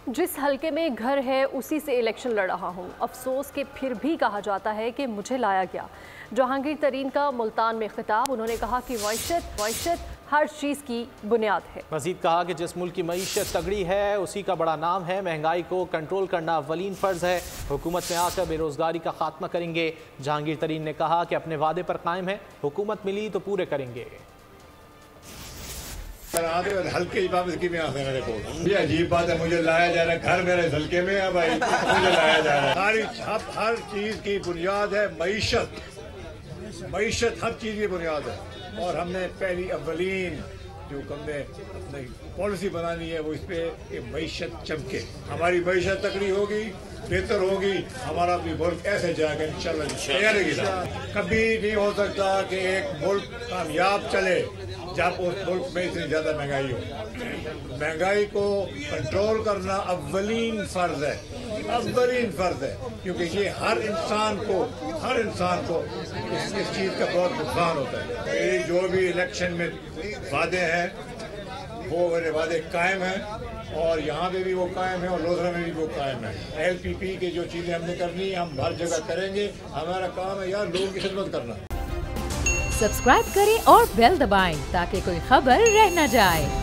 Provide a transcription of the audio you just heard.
जिस हलके में घर है उसी से इलेक्शन लड़ रहा हूँ। अफसोस कि फिर भी कहा जाता है कि मुझे लाया गया। जहांगीर तरीन का मुल्तान में खिताब। उन्होंने कहा कि मईशत हर चीज़ की बुनियाद है। मजीद कहा कि जिस मुल्क की मईशत तगड़ी है उसी का बड़ा नाम है। महंगाई को कंट्रोल करना अव्वलीन फ़र्ज़ है। हुकूमत में आकर बेरोज़गारी का खात्मा करेंगे। जहांगीर तरीन ने कहा कि अपने वादे पर कायम है, हुकूमत मिली तो पूरे करेंगे। हल्के की में आते मेरे को ये अजीब बात है, मुझे लाया जा रहा है, घर मेरे हल्के में है भाई, मुझे लाया जा रहा है। हर चीज की बुनियाद है मईशत, मईशत हर चीज की बुनियाद है। और हमने पहली अव्वलीन जो हमने अपनी पॉलिसी बनानी है वो इस पे कि मईशत चमके, हमारी मईशत तकड़ी होगी, बेहतर होगी, हमारा भी मुल्क ऐसे जाएगा इंशाल्लाह। कभी नहीं हो सकता कि एक मुल्क कामयाब चले जब उस मुल्क में इतनी ज्यादा महंगाई हो। महंगाई को कंट्रोल करना अव्वलीन फर्ज है, अव्वलीन फर्ज है, क्योंकि ये हर इंसान को इस चीज का बहुत नुकसान होता है। ये जो भी इलेक्शन में वादे हैं वो मेरे वादे कायम हैं और यहाँ पे भी वो कायम है और लोधरा में भी वो कायम है। LPP की जो चीजें हमने करनी है हम हर जगह करेंगे। हमारा काम है यार लोगों की खिदमत करना। सब्सक्राइब करें और बेल दबाएं ताकि कोई खबर रह न जाए।